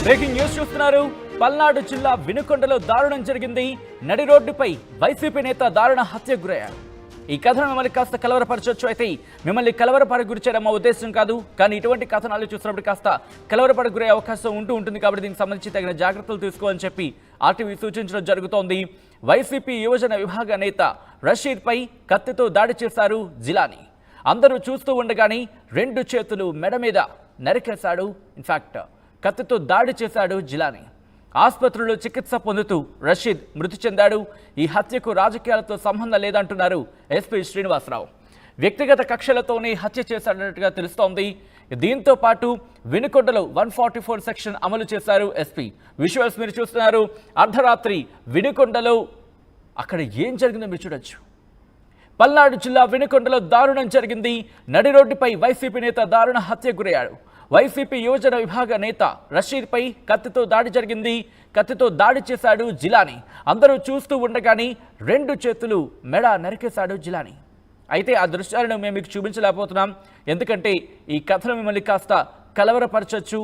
Breaking news చూస్తున్నారు. పల్నాడు జిల్లా వినుకొండలో దారుణం జరిగింది. నడి రోడ్డుపై వైసీపీ నేత దారుణ హత్యకు గురయ్యారు. ఈ కథనం మిమ్మల్ని కాస్త కలవరపరచవచ్చు. అయితే మిమ్మల్ని కలవరపడ గురి చేయడం మా ఉద్దేశం కాదు, కానీ ఇటువంటి కథనాలు చూసినప్పుడు కాస్త కలవరపడ గురే అవకాశం ఉంటుంది కాబట్టి దీనికి సంబంధించి తగిన జాగ్రత్తలు తీసుకోవాలని చెప్పి ఆర్టీవీ సూచించడం జరుగుతోంది. వైసీపీ యువజన విభాగ నేత రషీద్పై కత్తితో దాడి చేశారు జిలానీ. అందరూ చూస్తూ ఉండగానే 2 చేతులు మెడ మీద నరికేశాడు. ఇన్ఫాక్ట్ కత్తితో దాడి చేశాడు జిలానీ. ఆసుపత్రిలో చికిత్స పొందుతూ రషీద్ మృతి చెందాడు. ఈ హత్యకు రాజకీయాలతో సంబంధం లేదంటున్నారు ఎస్పీ శ్రీనివాసరావు. వ్యక్తిగత కక్షలతోనే హత్య చేశాడన్నట్టుగా తెలుస్తోంది. దీంతో పాటు వినుకొండలో 144 సెక్షన్ అమలు చేశారు ఎస్పీ. విజువల్స్ మీరు చూస్తున్నారు. అర్ధరాత్రి వినుకొండలో అక్కడ ఏం జరిగిందో మీరు చూడొచ్చు. పల్నాడు జిల్లా వినుకొండలో దారుణం జరిగింది. నడి రోడ్డుపై వైసీపీ నేత దారుణ హత్యకు గురయ్యాడు. వైసీపీ యువజన విభాగ నేత రషీద్పై కత్తితో దాడి జరిగింది. కత్తితో దాడి చేశాడు జిలానీ. అందరూ చూస్తూ ఉండగానే 2 చేతులు మెడ నరికేశాడు జిలానీ. అయితే ఆ దృశ్యాలను మేము మీకు చూపించలేకపోతున్నాం, ఎందుకంటే ఈ కథను మిమ్మల్ని కాస్త కలవరపరచచ్చు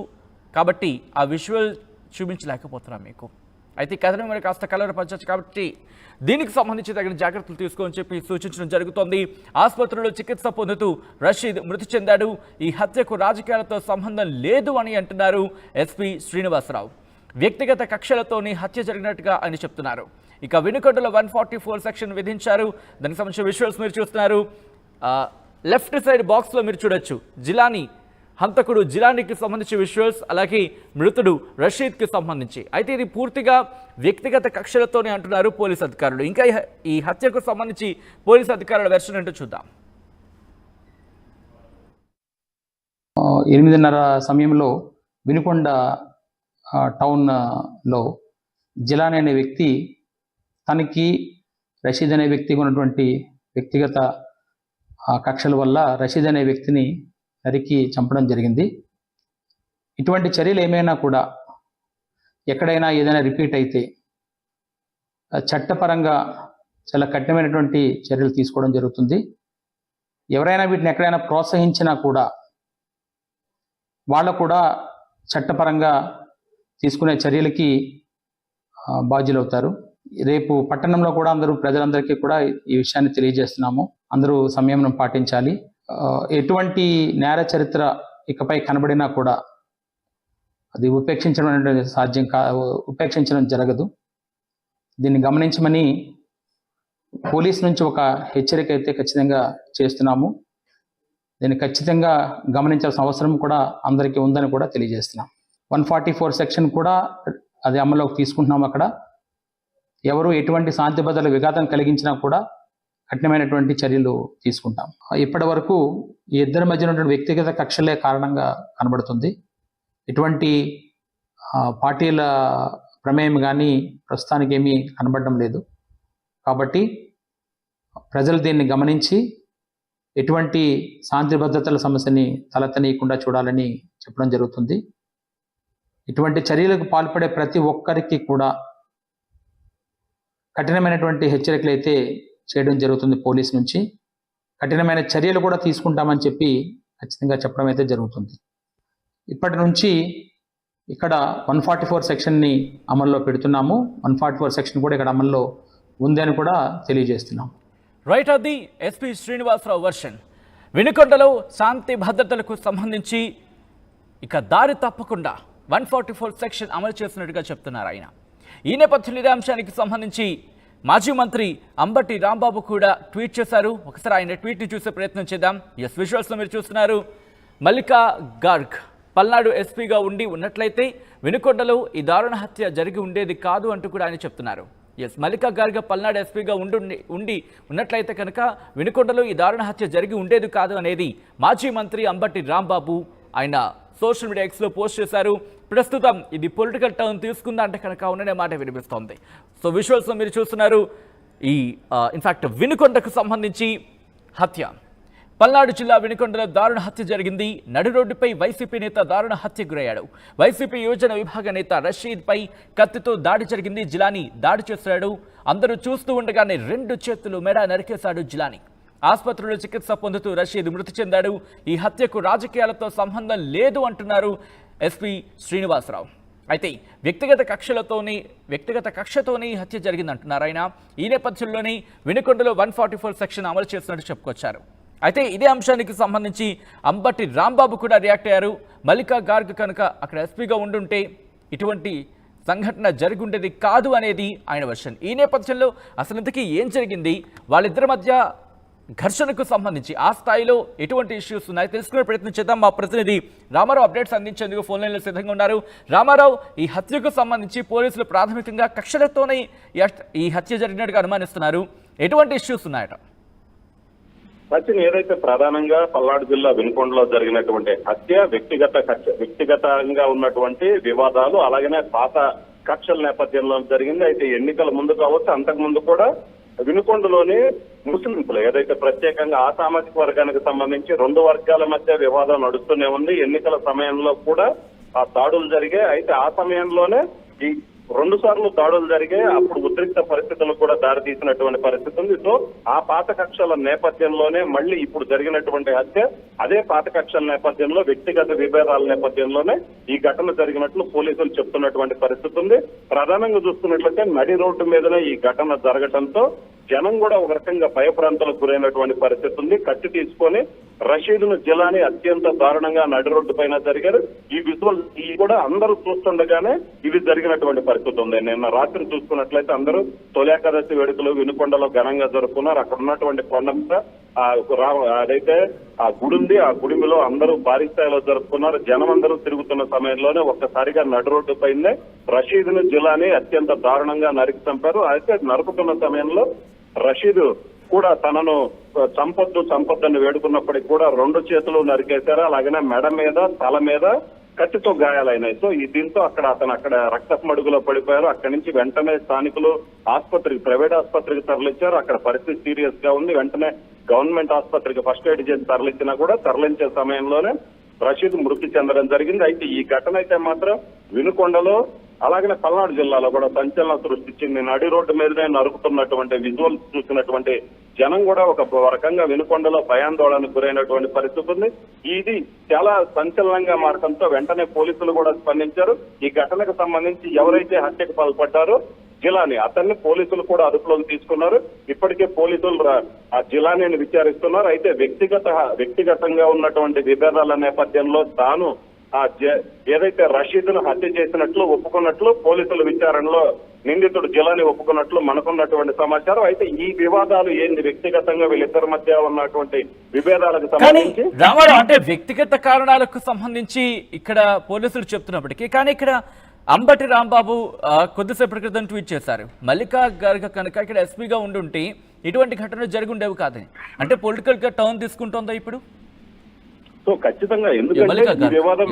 కాబట్టి ఆ విజువల్ చూపించలేకపోతున్నాం మీకు. అయితే ఈ కథను మిమ్మల్ని కాస్త కలవరపరచచ్చు కాబట్టి దీనికి సంబంధించి తగిన జాగ్రత్తలు తీసుకోని చెప్పి సూచించడం జరుగుతోంది. ఆసుపత్రిలో చికిత్స పొందుతూ రషీద్ మృతి చెందాడు. ఈ హత్యకు రాజకీయాలతో సంబంధం లేదు అని అంటున్నారు ఎస్పీ శ్రీనివాసరావు. వ్యక్తిగత కక్షలతోనే హత్య జరిగినట్టుగా ఆయన చెప్తున్నారు. ఇక వినుకొండలో 144 సెక్షన్ విధించారు. దానికి సంబంధించిన విజువల్స్ మీరు చూస్తున్నారు. లెఫ్ట్ సైడ్ బాక్స్లో మీరు చూడొచ్చు జిలానీ హంతకుడు జిలానీకి సంబంధించి విజువల్స్, అలాగే మృతుడు రషీద్కి సంబంధించి. అయితే ఇది పూర్తిగా వ్యక్తిగత కక్షలతోనే అంటున్నారు పోలీసు అధికారులు. ఇంకా ఈ హత్యకు సంబంధించి పోలీసు అధికారుల వెర్షన్ ఏంటో చూద్దాం. 8:30 సమయంలో వినుకొండ టౌన్లో జిలానీ అనే వ్యక్తి తనకి రషీద్ అనే వ్యక్తికి ఉన్నటువంటి వ్యక్తిగత కక్షల వల్ల రషీద్ అనే వ్యక్తిని నరికి చంపడం జరిగింది. ఇటువంటి చర్యలు ఏమైనా కూడా ఎక్కడైనా ఏదైనా రిపీట్ అయితే చట్టపరంగా చాలా కఠినమైనటువంటి చర్యలు తీసుకోవడం జరుగుతుంది. ఎవరైనా వీటిని ఎక్కడైనా ప్రోత్సహించినా కూడా వాళ్ళు కూడా చట్టపరంగా తీసుకునే చర్యలకి బాధ్యులవుతారు. రేపు పట్టణంలో కూడా ప్రజలందరికీ కూడా ఈ విషయాన్ని తెలియజేస్తున్నాము. అందరూ సంయమనం పాటించాలి. ఎటువంటి నేర చరిత్ర ఇకపై కనబడినా కూడా అది ఉపేక్షించడం జరగదు. దీన్ని గమనించమని పోలీస్ నుంచి ఒక హెచ్చరిక అయితే ఖచ్చితంగా చేస్తున్నాము. దీన్ని ఖచ్చితంగా గమనించాల్సిన అవసరం కూడా అందరికీ ఉందని కూడా తెలియజేస్తున్నాం. 144 సెక్షన్ కూడా అది అమల్లోకి తీసుకుంటున్నాం. అక్కడ ఎవరు ఎటువంటి శాంతి భద్రతల విఘాతం కలిగించినా కూడా కఠినమైనటువంటి చర్యలు తీసుకుంటాం. ఇప్పటి వరకు ఈ ఇద్దరి మధ్య ఉన్నటువంటి వ్యక్తిగత కక్షలే కారణంగా కనబడుతుంది. ఎటువంటి పార్టీల ప్రమేయం కానీ ప్రస్తుతానికి ఏమీ కనబడడం లేదు. కాబట్టి ప్రజలు దీన్ని గమనించి ఎటువంటి శాంతి భద్రతల సమస్యని తలెత్తనీయకుండా చూడాలని చెప్పడం జరుగుతుంది. ఇటువంటి చర్యలకు పాల్పడే ప్రతి ఒక్కరికి కూడా కఠినమైనటువంటి హెచ్చరికలు అయితే చేయడం జరుగుతుంది. పోలీస్ నుంచి కఠినమైన చర్యలు కూడా తీసుకుంటామని చెప్పి ఖచ్చితంగా చెప్పడం అయితే జరుగుతుంది. ఇప్పటి నుంచి ఇక్కడ 144 సెక్షన్ని అమల్లో పెడుతున్నాము. 144 సెక్షన్ కూడా ఇక్కడ అమల్లో ఉంది అని కూడా తెలియజేస్తున్నాం. రైట్, అది ఎస్పీ శ్రీనివాసరావు వర్షన్. వినుకొండలో శాంతి భద్రతలకు సంబంధించి ఇక దారి తప్పకుండా 144 సెక్షన్ అమలు చేస్తున్నట్టుగా చెప్తున్నారు ఆయన. ఈ నేపథ్యంలో ఇదే అంశానికి సంబంధించి మాజీ మంత్రి అంబటి రాంబాబు కూడా ట్వీట్ చేశారు. ఒకసారి ఆయన ట్వీట్ని చూసే ప్రయత్నం చేద్దాం. విజువల్స్లో మీరు చూస్తున్నారు. మల్లికా గార్గ్ పల్నాడు ఎస్పీగా ఉన్నట్లయితే వినుకొండలో ఈ దారుణ హత్య జరిగి ఉండేది కాదు అంటూ కూడా ఆయన చెప్తున్నారు. మల్లికా గార్గ్ పల్నాడు ఎస్పీగా ఉన్నట్లయితే కనుక వినుకొండలో ఈ దారుణ హత్య జరిగి ఉండేది కాదు అనేది మాజీ మంత్రి అంబటి రాంబాబు ఆయన సోషల్ మీడియా ఎక్స్లో పోస్ట్ చేశారు. ప్రస్తుతం ఇది పొలిటికల్ టర్న్ తీసుకుందా అంటే కనుక ఉన్ననే మాట వినిపిస్తోంది. సో విజువల్స్లో మీరు చూస్తున్నారు. ఈ ఇన్ఫాక్ట్ వినుకొండకు సంబంధించి హత్య, పల్నాడు జిల్లా వినుకొండలో దారుణ హత్య జరిగింది. నడి రోడ్డుపై వైసీపీ నేత దారుణ హత్యకు గురయ్యాడు. వైసీపీ యువజన విభాగ నేత రషీద్పై కత్తితో దాడి జరిగింది. జిలానీ దాడి చేశాడు. అందరూ చూస్తూ ఉండగానే 2 చేతులు మెడ నరికేశాడు జిలానీ. ఆసుపత్రిలో చికిత్స పొందుతూ రషీద్ మృతి చెందాడు. ఈ హత్యకు రాజకీయాలతో సంబంధం లేదు అంటున్నారు ఎస్పీ శ్రీనివాసరావు. అయితే వ్యక్తిగత కక్షతోనే ఈ హత్య జరిగిందంటున్నారు ఆయన. ఈ నేపథ్యంలోనే వినుకొండలో 144 సెక్షన్ అమలు చేస్తున్నట్టు చెప్పుకొచ్చారు. అయితే ఇదే అంశానికి సంబంధించి అంబటి రాంబాబు కూడా రియాక్ట్ అయ్యారు. మల్లికా గార్గ్ కనుక అక్కడ ఎస్పీగా ఉండుంటే ఇటువంటి సంఘటన జరుగుండేది కాదు అనేది ఆయన వర్షన్. ఈ నేపథ్యంలో అసలు ఇంతకీ ఏం జరిగింది, వాళ్ళిద్దరి మధ్య ఘర్షణకు సంబంధించి ఆ స్థాయిలో ఎటువంటి ఇష్యూస్ ఉన్నాయి తెలుసుకునే ప్రయత్నం చేద్దాం. మా ప్రతినిధి రామారావు అప్డేట్స్ అందించేందుకు ఫోన్ లైన్లో సిద్ధంగా ఉన్నారు. రామారావు, ఈ హత్యకు సంబంధించి పోలీసులు ప్రాథమికంగా కక్షలతోనే ఈ హత్య జరిగినట్టుగా అనుమానిస్తున్నారు. ఎటువంటి ఇష్యూస్ ఉన్నాయట? సచిన్, ఏదైతే ప్రధానంగా పల్నాడు జిల్లా వినుకొండలో జరిగినటువంటి హత్య వ్యక్తిగతంగా ఉన్నటువంటి వివాదాలు, అలాగనే పాత కక్షల నేపథ్యంలో జరిగింది. అయితే ఎన్నికల ముందు కావచ్చు, అంతకు ముందు కూడా వినుకొండలోని ముస్లింలు ఏదైతే ప్రత్యేకంగా ఆ సామాజిక వర్గానికి సంబంధించి 2 వర్గాల మధ్య వివాదం నడుస్తూనే ఉంది. ఎన్నికల సమయంలో కూడా ఆ దాడులు జరిగాయి. అయితే ఆ సమయంలోనే ఈ 2 సార్లు దాడులు జరిగాయి. అప్పుడు ఉద్రిక్త పరిస్థితులకు కూడా దారితీసినటువంటి పరిస్థితి ఉంది. సో ఆ పాత కక్షల నేపథ్యంలోనే మళ్ళీ ఇప్పుడు జరిగినటువంటి హత్య అదే పాత కక్షల నేపథ్యంలో, వ్యక్తిగత విభేదాల నేపథ్యంలోనే ఈ ఘటన జరిగినట్లు పోలీసులు చెప్తున్నటువంటి పరిస్థితి ఉంది. ప్రధానంగా చూస్తున్నట్లయితే నడి రోడ్డు మీదనే ఈ ఘటన జరగడంతో జనం కూడా ఒక రకంగా భయభ్రాంతులకు గురైనటువంటి పరిస్థితి ఉంది. కత్తి తీసుకొని రషీద్ను జిలాని అత్యంత దారుణంగా నడి రోడ్డు పైన జరిగారు. ఈ విజువల్ కూడా అందరూ చూస్తుండగానే ఇది జరిగినటువంటి పరిస్థితి ఉంది. నిన్న రాత్రి చూసుకున్నట్లయితే అందరూ తొలి ఏకాదశి వేడుకలు వినుకొండలో ఘనంగా జరుపుకున్నారు. అక్కడ ఉన్నటువంటి కొండ మీద అదైతే ఆ గుడి ఉంది. ఆ గుడిలో అందరూ భారీ స్థాయిలో జరుపుకున్నారు. జనం అందరూ తిరుగుతున్న సమయంలోనే ఒక్కసారిగా నడి రోడ్డు పైనే రషీద్ను జిలాని అత్యంత దారుణంగా నరికి చంపారు. అయితే నరుకుతున్న సమయంలో రషీద్ కూడా తనను చంపొద్దని వేడుకున్నప్పటికీ కూడా 2 చేతులు నరికేశారు. అలాగనే మెడ మీద, తల మీద కత్తితో గాయాలైనాయి. సో దీంతో అక్కడ రక్తపు మడుగులో పడిపోయారు. అక్కడి నుంచి వెంటనే స్థానికులు ప్రైవేట్ ఆసుపత్రికి తరలించారు. అక్కడ పరిస్థితి సీరియస్ గా ఉంది. వెంటనే గవర్నమెంట్ ఆసుపత్రికి ఫస్ట్ ఎయిడ్ చేసి తరలించినా కూడా తరలించే సమయంలోనే రషీద్ మృతి చెందడం జరిగింది. అయితే ఈ ఘటన అయితే మాత్రం వినుకొండలో అలాగనే పల్నాడు జిల్లాలో కూడా సంచలనం సృష్టించింది. నడి రోడ్డు మీదనే నరుకుతున్నటువంటి విజువల్స్ చూసినటువంటి జనం కూడా ఒక రకంగా వినుకొండలో భయాందోళనకు గురైనటువంటి పరిస్థితి ఉంది. ఇది చాలా సంచలనంగా మారడంతో వెంటనే పోలీసులు కూడా స్పందించారు. ఈ ఘటనకు సంబంధించి ఎవరైతే హత్యకు పాల్పడ్డారో జిలాని, అతన్ని పోలీసులు కూడా అదుపులోకి తీసుకున్నారు. ఇప్పటికే పోలీసులు ఆ జిలానీని విచారిస్తున్నారు. అయితే వ్యక్తిగతంగా ఉన్నటువంటి విభేదాల నేపథ్యంలో తాను ఏదైతే రషీద్ను హత్య చేసినట్లు ఒప్పుకున్నట్లు పోలీసుల విచారణలో నిందితుడు జిలాని ఒప్పుకున్నట్లు మనకున్నటువంటి సమాచారం. అయితే ఈ వివాదాలు ఏంది, వ్యక్తిగతంగా వీళ్ళిద్దరి మధ్య ఉన్నటువంటి విభేదాలకు సంబంధించి అంటే వ్యక్తిగత కారణాలకు సంబంధించి ఇక్కడ పోలీసులు చెప్తున్నప్పటికీ, కానీ ఇక్కడ అంబటి రాంబాబు కొద్దిసేపటి క్రితం ట్వీట్ చేశారు, మల్లికా గార్గ్ కనుక ఇక్కడ ఎస్పీగా ఉండుంటే ఇటువంటి ఘటనలు జరిగి ఉండేవి కాదని. అంటే పొలిటికల్ గా టర్న్ తీసుకుంటుందా ఇప్పుడు? సో ఖచ్చితంగా, ఎందుకంటే ఈ వివాదం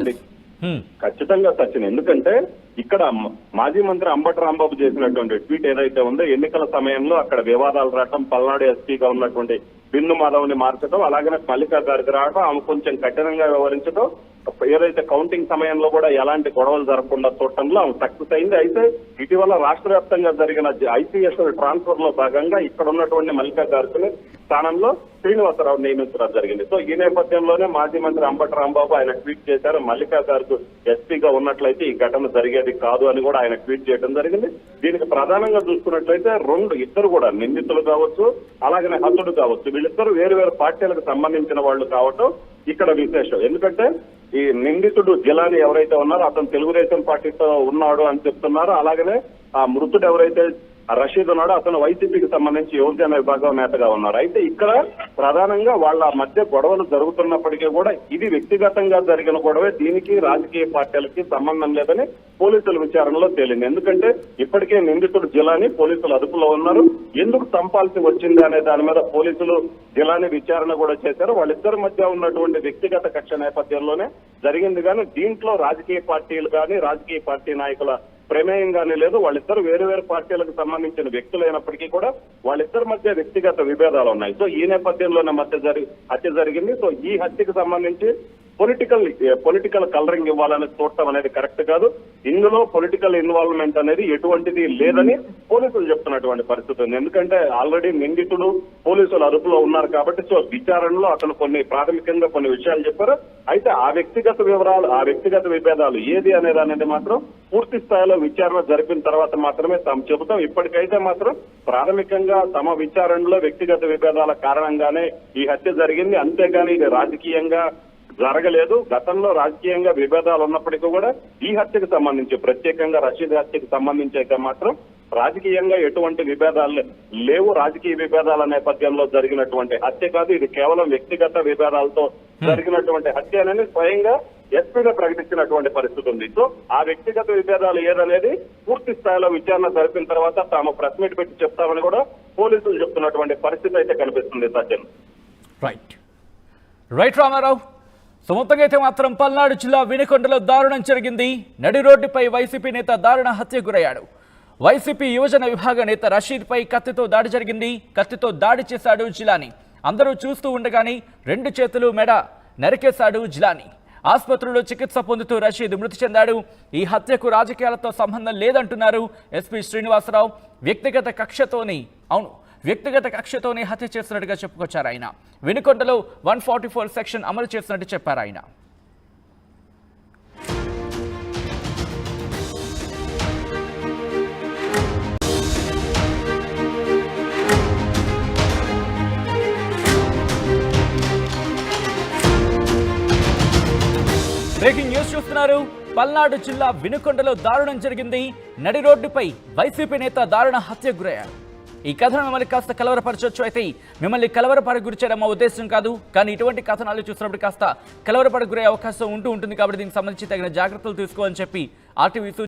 ఖచ్చితంగా సచిన్, ఎందుకంటే ఇక్కడ మాజీ మంత్రి అంబటి రాంబాబు చేసినటువంటి ట్వీట్ ఏదైతే ఉందో, ఎన్నికల సమయంలో అక్కడ వివాదాలు రావటం, పల్నాడు ఎస్పీగా ఉన్నటువంటి బిన్ను మాధవ్ని మార్చడం, అలాగనే మల్లికా గారికి రావడం, ఆమె కొంచెం కఠినంగా వ్యవహరించడం, ఏదైతే కౌంటింగ్ సమయంలో కూడా ఎలాంటి గొడవలు జరగకుండా చూడటంలో ఆమె సక్సెస్ అయింది. అయితే ఇటీవల రాష్ట్ర వ్యాప్తంగా జరిగిన ఐపీఎస్ ట్రాన్స్ఫర్ లో భాగంగా ఇక్కడ ఉన్నటువంటి మల్లికా గారికి స్థానంలో శ్రీనివాసరావు నియమించడం జరిగింది. సో ఈ నేపథ్యంలోనే మాజీ మంత్రి అంబటి రాంబాబు ఆయన ట్వీట్ చేశారు, మల్లికా గారికి ఎస్పీగా ఉన్నట్లయితే ఈ ఘటన జరిగేది కాదు అని కూడా ఆయన ట్వీట్ చేయడం జరిగింది. దీనికి ప్రధానంగా చూసుకున్నట్లయితే ఇద్దరు కూడా నిందితులు కావచ్చు, అలాగనే హతుడు కావచ్చు, వీళ్ళిద్దరు వేరు పార్టీలకు సంబంధించిన వాళ్ళు కావటం ఇక్కడ విశేషం. ఎందుకంటే ఈ నిందితుడు జిలాని ఎవరైతే ఉన్నారో అతను తెలుగుదేశం పార్టీతో ఉన్నాడు అని చెప్తున్నారు. అలాగనే ఆ మృతుడు ఎవరైతే రషీద్ ఉన్నాడు అతను వైసీపీకి సంబంధించి యువజన విభాగం నేతగా ఉన్నారు. అయితే ఇక్కడ ప్రధానంగా వాళ్ళ మధ్య గొడవలు జరుగుతున్నప్పటికీ కూడా ఇది వ్యక్తిగతంగా జరిగిన గొడవే, దీనికి రాజకీయ పార్టీలకి సంబంధం లేదని పోలీసుల విచారణలో తేలింది. ఎందుకంటే ఇప్పటికే నిందితుడు జిలాని పోలీసులు అదుపులో ఉన్నారు. ఎందుకు చంపాల్సి వచ్చింది అనే దాని మీద పోలీసులు జిలాని విచారణ కూడా చేశారు. వాళ్ళిద్దరి మధ్య ఉన్నటువంటి వ్యక్తిగత కక్ష నేపథ్యంలోనే జరిగింది, కానీ దీంట్లో రాజకీయ పార్టీలు కానీ రాజకీయ పార్టీ నాయకుల ప్రమేయంగానే లేదు. వాళ్ళిద్దరు వేరు పార్టీలకు సంబంధించిన వ్యక్తులైనప్పటికీ కూడా వాళ్ళిద్దరి మధ్య వ్యక్తిగత విభేదాలు ఉన్నాయి. సో ఈ నేపథ్యంలోనే హత్య జరిగింది. సో ఈ హత్యకు సంబంధించి పొలిటికల్ కలరింగ్ ఇవ్వాలని చూడటం అనేది కరెక్ట్ కాదు. ఇందులో పొలిటికల్ ఇన్వాల్వ్మెంట్ అనేది ఎటువంటిది లేదని పోలీసులు చెప్తున్నటువంటి పరిస్థితి ఉంది. ఎందుకంటే ఆల్రెడీ నిందితుడు పోలీసులు అదుపులో ఉన్నారు కాబట్టి సో విచారణలో అతను ప్రాథమికంగా కొన్ని విషయాలు చెప్పారు. అయితే ఆ వ్యక్తిగత వివరాలు, ఆ వ్యక్తిగత విభేదాలు ఏది అనేది మాత్రం పూర్తి స్థాయిలో విచారణ జరిపిన తర్వాత మాత్రమే తాము చెబుతాం. ఇప్పటికైతే మాత్రం ప్రాథమికంగా తమ విచారణలో వ్యక్తిగత విభేదాల కారణంగానే ఈ హత్య జరిగింది, అంతేగాని ఇది రాజకీయంగా జరగలేదు. గతంలో రాజకీయంగా విభేదాలు ఉన్నప్పటికీ కూడా ఈ హత్యకు సంబంధించి, ప్రత్యేకంగా రషీద్ హత్యకు సంబంధించి అయితే మాత్రం రాజకీయంగా ఎటువంటి విభేదాలు లేవు. రాజకీయ విభేదాల నేపథ్యంలో జరిగినటువంటి హత్య కాదు, ఇది కేవలం వ్యక్తిగత విభేదాలతో జరిగినటువంటి హత్య అనేది స్వయంగా ఎస్పీగా ప్రకటించినటువంటి పరిస్థితి ఉంది. సో ఆ వ్యక్తిగత విభేదాలు ఏదనేది పూర్తి స్థాయిలో విచారణ జరిపిన తర్వాత తాము ప్రెస్ మీట్ పెట్టి చెప్తామని కూడా పోలీసులు చెప్తున్నటువంటి పరిస్థితి అయితే కనిపిస్తుంది. సత్యం. రైట్ రామారావు. సో మొత్తంగా అయితే మాత్రం పల్నాడు జిల్లా వినుకొండలో దారుణం జరిగింది. నడి రోడ్డుపై వైసీపీ నేత దారుణ హత్య గురయ్యాడు. వైసీపీ యువజన విభాగ నేత రషీద్ పై కత్తితో దాడి జరిగింది. కత్తితో దాడి చేశాడు జిలానీ. అందరూ చూస్తూ ఉండగానే 2 చేతులు మెడ నరికేశాడు జిలానీ. ఆసుపత్రిలో చికిత్స పొందుతూ రషీద్ మృతి చెందాడు. ఈ హత్యకు రాజకీయాలతో సంబంధం లేదంటున్నారు ఎస్పీ శ్రీనివాసరావు. వ్యక్తిగత కక్షతోనే హత్య చేస్తున్నట్టుగా చెప్పుకొచ్చారు ఆయన. వినుకొండలో 144 సెక్షన్ అమలు చేసినట్టు చెప్పారు ఆయన. బ్రేకింగ్ న్యూస్ చూస్తున్నారు. పల్నాడు జిల్లా వినుకొండలో దారుణం జరిగింది. నడి రోడ్డుపై వైసీపీ నేత దారుణ హత్య గురయ్యారు. ఈ కథనం మిమ్మల్ని కాస్త కలవరపరచవచ్చు. అయితే మిమ్మల్ని కలవరపడి గురి చేయడం మా ఉద్దేశం కాదు, కానీ ఇటువంటి కథనాలు చూసినప్పుడు కాస్త కలవరపడి గురయ్యే అవకాశం ఉంటుంది కాబట్టి దీనికి సంబంధించి తగిన జాగ్రత్తలు తీసుకోవాలని చెప్పి ఆర్టీవీ